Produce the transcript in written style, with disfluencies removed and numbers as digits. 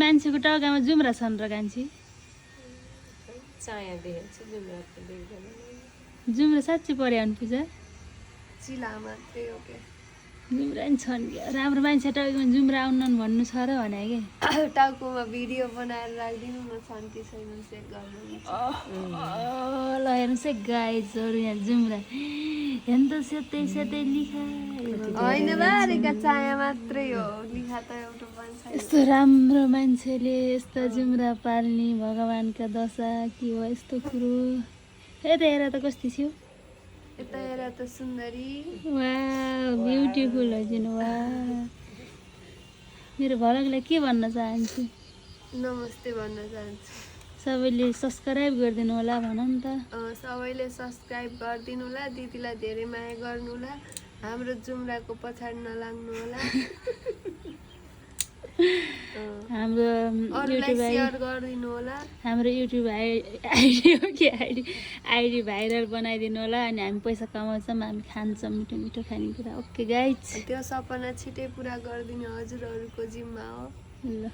मान्छेको टाउकामा जुम्रा छन् र कान्छी चाया देखेको छु जुम्रा त देख्दैन जुम्रा साँच्चै पर्यो भने पूजा चिला मात्रै हो के जुम्रा नि छन् क्या राम्रो मान्छे टाउकामा जुम्रा आउन भन्नु छ र भने कि टाउकोमा भिडियो बनाएर राखिदिनु न छन् कि छैन चेक गर्नु ल हेर्नुहोस् है गाइजहरू यहाँ जुम्रा हेर्नु त सेतै सेतै लिखा होइन बारेका चाया मात्रै हो लिखा त एउटा पनि छैन यस्तो राम्रो मान्छेले यस्तो जुम्रा पाल्ने भगवान्का दशा के हो यस्तो कुरो यता हेर त कस्तो थियो यता हेर त सुन्दरी वा ब्युटिफुल हजुर वा मेरो भलकलाई के भन्न चाहन्छु नमस्ते भन्न चाहन्छु सबैले सब्सक्राइब गरिदिनु होला भन नि त सबैले सब्सक्राइब गरिदिनु होला दिदीलाई धेरै माया गर्नु होला हाम्रो जुम्राको पछाडि नलाग्नु होला हाम्रो अरूलाई सेयर गरिदिनु होला हाम्रो युट्युब आइडी हो कि आइडी भाइरल बनाइदिनु होला अनि हामी पैसा कमाउँछौँ हामी खान्छौँ मिठो मिठो खानेकुरा ओके गाइज त्यो सपना छिटै पुरा गरिदिने हजुरहरूको जिम्मा हो ल